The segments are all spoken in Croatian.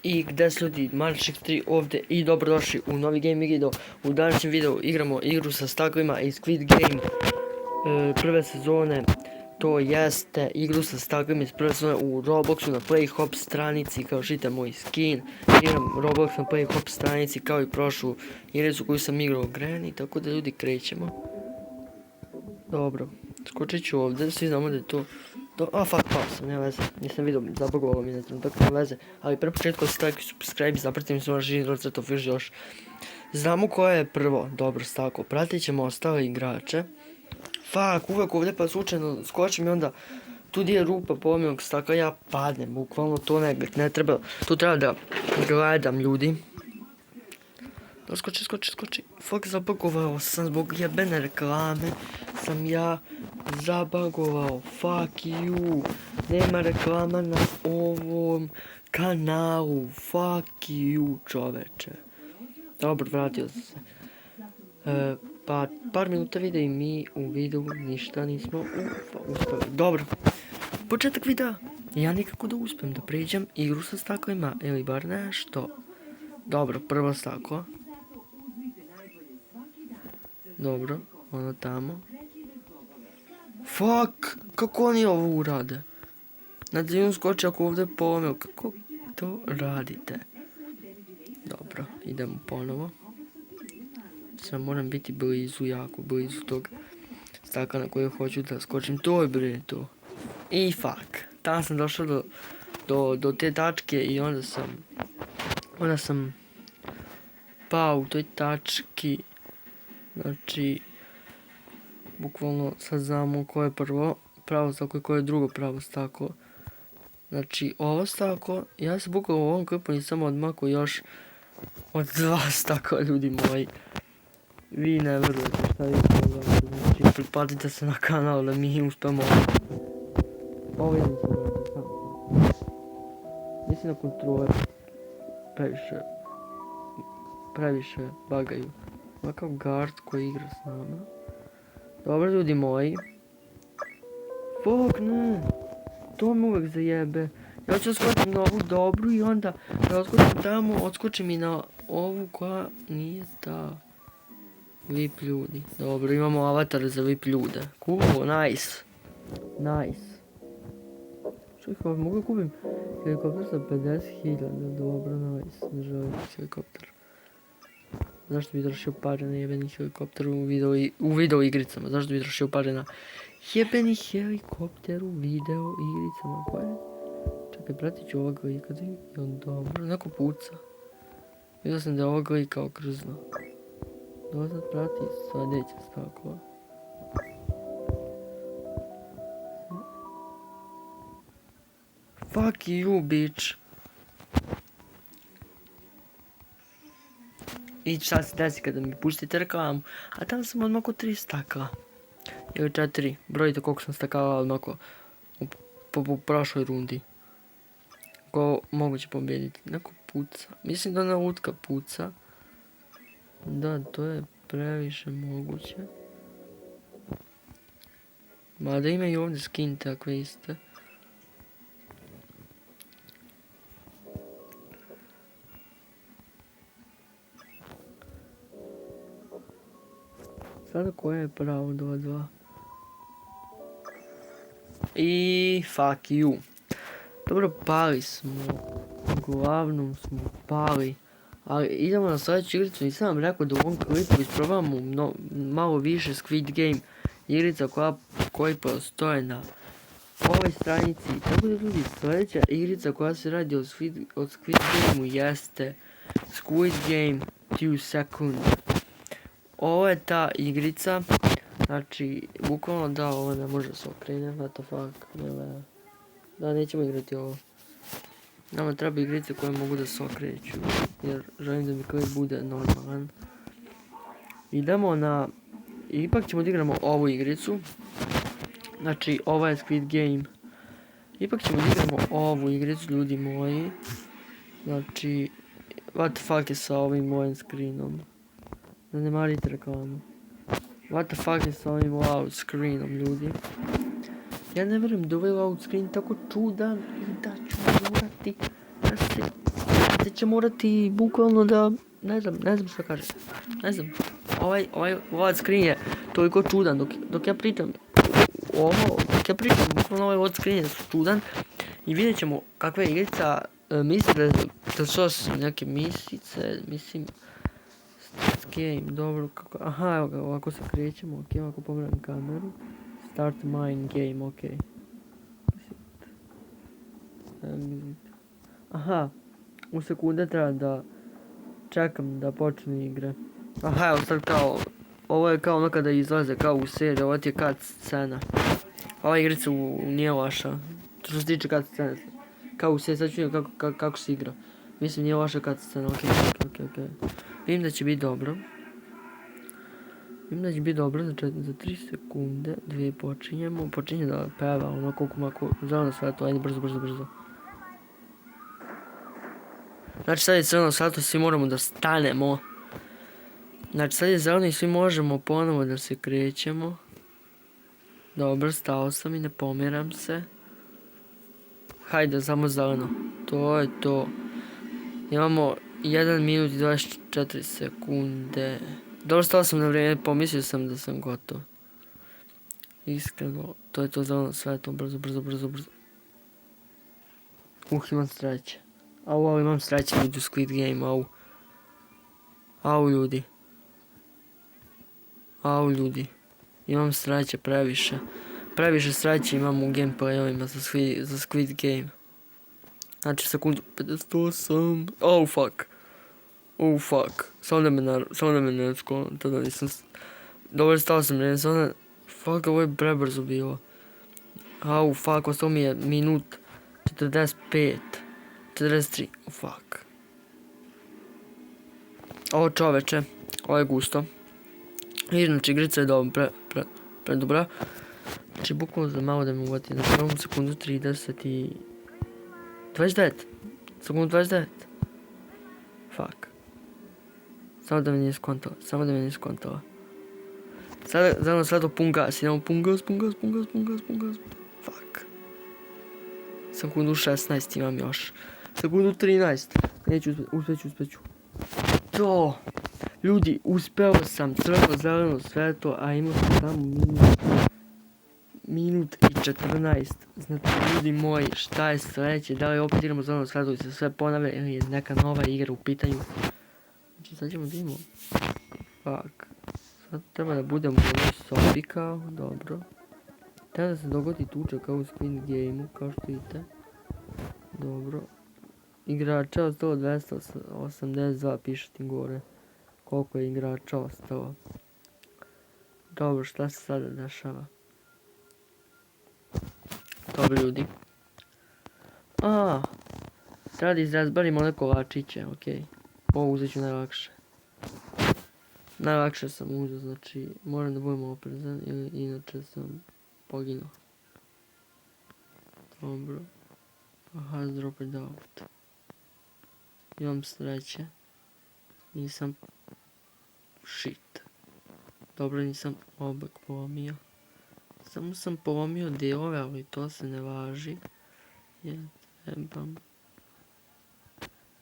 I gdje su ljudi, Malčik 3 ovdje i dobrodošli u novi gaming video. U današnjem videu igramo igru sa stakovima iz Squid Game prve sezone. To jeste igru sa stakovima iz prve sezone u Robloxu na Playhop stranici, kao žite moj skin. Igram Roblox na Playhop stranici kao i prošlu igricu koju sam igrao Granny, tako da ljudi krećemo. Dobro, skočit ću ovdje, svi znamo da je to... fuck, pao sam, nema veze, nisam vidio, zabagovalo mi, ne znam, tako nema veze. Ali pre početku si like, subscribe, zapratite mi se možda živi rodce, to još. Znamo koje je prvo, dobro stako, pratit ćemo ostale igrače. Fuck, uvek ovdje pa slučajno skočim i onda tu gdje je rupa pomijog staka, ja padnem, bukvalno to ne treba, tu treba da gledam ljudi. Da, skoči. Fuck, zabagovao sam zbog jebene reklame. Sam ja zabagovao. Fuck you. Nema reklama na ovom kanalu. Fuck you, čoveče. Dobro, vratio sam se. Pa par minuta videa i mi u videu ništa nismo uspeli. Dobro. Početak videa. Ja nikako da uspijem da pređem igru sa stakovima ili bar nešto. Dobro, prvo staklo. Dobro, ono tamo. Fuck, kako oni ovo urade? Na daljinu skoči ako ovdje polomio, kako to radite? Dobro, idemo ponovo. Sad moram biti blizu, jako blizu tog staka na koje hoću da skočim. To je bre to. I fuck, tamo sam došao do te tačke i onda sam pao u toj tački. Znači, bukvalno sad znamo koje je prvo pravo staklo i koje je drugo pravo staklo. Znači, ovo staklo, ja se bukvalno u ovom klipu nisam odmakao još od 2 stakla, ljudi moji. Vi ne verujete šta vi pogledate, znači, pretplatite se na kanal da mi uspemo. Ovo je mislim da kontrole previše bagaju. Ovakav guard koji igra s nama. Dobro ljudi moji. Fuck ne. To me uvek zajebe. Ja ću skočim na ovu dobru i onda da odskočim tamo, odskočim i na ovu koja nije ta. VIP ljudi. Dobro, imamo avatar za VIP ljude. Cool, nice. Čekaj, mogu kupim helikopter za 50.000. Dobro, nice. Ne želim helikopter. Zašto bi trošio pare na jebeni helikopter u video igricama? Zašto bi trošio pare na jebeni helikopter u video igricama? Koje? Čekaj, pratit ću ovoga lika i on dobro, neko puca. Vidio sam da je ovoga lika kao krzno. Dozad prati sljedeće staklo. Fuck you, bitch. I šta se desi kada mi pustite reklamu, a tamo sam odmako 3 stakla. Ili 4, brojite koliko sam stakala odmako po prošloj rundi. Ko moguće pobjediti, neko puca, mislim da ona lutka puca. Da, to je previše moguće. Mada ima i ovdje skin takve iste. Sada koje je pravo 2-2. I fuck you. Dobro, pali smo. Uglavnom smo pali. Ali idemo na sljedeću igricu. Nisam vam rekao da u ovom klipu isprobamo malo više Squid Game igrica koji postoje na ovoj stranici. Tako da ljudi, sljedeća igrica koja se radi od Squid Game-u jeste Squid Game 2 Second. Ovo je ta igrica, znači, bukvalno da, ovo ne može se okrene, what the fuck, da, nećemo igrati ovo. Nama treba igrice koje mogu da se okreću, jer želim da mi klip bude normalan. Idemo na, ipak ćemo da igramo ovu igricu, znači, ovo je Squid Game. Ipak ćemo da igramo ovu igricu, ljudi moji, znači, what the fuck je sa ovim mojim screenom. Zanemarite reklamu. What the fuck je sa ovim loud screenom, ljudi? Ja ne vjerujem da ovaj loud screen tako čudan i da ću morati da se Dete će morati bukvalno da, ne znam što kaže, ne znam. Ovaj screen je toliko čudan dok ja pričam. Bukvalno ovaj screen je čudan. I vidjet ćemo kakva je igrica, mislim da su neke misice, mislim, start game, dobro, kako, aha, evo ga, ovako se krećemo, ok, ovako pogledam kameru, start mine game, ok. Aha, u sekunde treba da čekam da počne igre. Aha, evo sad kao, ovo je kao ono kada izlaze, kao u seriji, ovo ti je cut scena. Ova igrica nije loša, što se tiče cut scene, kao u seriji, sad ću vidjeti kako se igra. Mislim nije loša cut scena, ok. Vidim da će biti dobro. Vidim da će biti dobro, znači za 3 sekunde, 2 počinjemo, počinje da peva, ono koliko mako, zeleno svetlo, ajde brzo. Znači sad je zeleno svetlo, svi moramo da stanemo. Znači sad je zeleno i svi možemo ponovo da se krećemo. Dobro, stao sam i ne pomiram se. Hajde, samo zeleno. To je to. Imamo 1 minut i 24 sekunde. Dobro, stao sam na vrijeme, pomislio sam da sam gotov. Iskreno, to je to zeleno svetlo, brzo. Imam sreće. Imam sreće ljudi u Squid Game, ljudi. Imam sreće previše. Previše sreće imam u gameplayovima za Squid Game. Znači sekundu 58. Oh fuck. Samo da me ne sklon, tada nisam... Dobro, stao sam ne znam. Fuck, ovo je prebrzo bilo. Fuck, ostao mi je minut 45. 43, fuck. Ovo čoveče, ovo je gusto. I znači igrica je dobro, dobra. Znači bukvalno za malo da me uvati na prvom sekundu 30 i... 29. Sekundu 29. Fuck. Samo da me nije skontala. Sada zeleno svetlo pun gas, idemo pun gas. Fuck. Sekundu 16 imam još. Sekundu 13. Neću uspeću. To! Ljudi, uspeo sam crveno zeleno svetlo, a imao sam samo minut i 14. Znači, ljudi moji, šta je sledeće? Da li opet igramo zeleno svetlo i se sve ponavlja ili je neka nova igra u pitanju? Znači, sad ćemo da imamo. Fuck. Sad treba da budemo u ovoj sobi kao, dobro. Treba da se dogodi tuča kao u Squid Game-u, kao što vidite. Dobro. Igrača ostalo 282, piše ti gore. Koliko je igrača ostalo. Dobro, šta se sada dešava? Dobro ljudi. Sada izrazbarimo one kolačiće, okej. Ovo uzet ću najlakše. Najlakše sam uzeo, znači moram da budem oprezan ili inače sam poginuo. Dobro. Aha, drop it out. Imam sreće. Nisam... Shit. Dobro, nisam obak polomio. Samo sam polomio delove, ali to se ne važi. Ja trebam...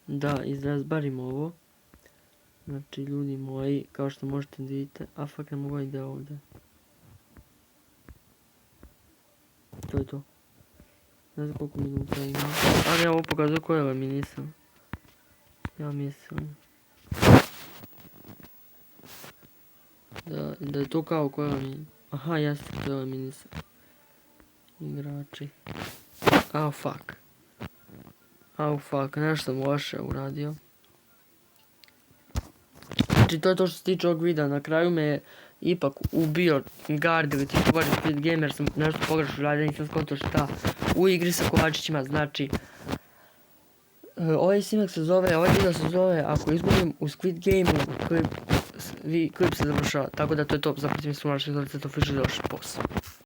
Da, izrazbarim ovo. Znači, ljudi moji, kao što možete da vidite... A, fuck, ne mogu ide ovdje. To je to. Ne znam koliko minuta ima. Ali ja ovo pokazuje koje eliminisam. Ja mislim... Da je to kao koje eliminisam. Aha, jeste to eliminisam. Igrači. Fuck, nešto sam loše uradio. Znači to je to što se tiče ovog videa, na kraju me je ipak ubio Gard ili tiče baš Squid Game jer sam nešto pogrešno uradio, nisam skontao šta u igri sa kovačićima, znači ovaj snimak se zove, ovaj video se zove ako izgubim u Squid Game-u klip se završava, tako da to je to, zapratite mi se u našem to official još posao.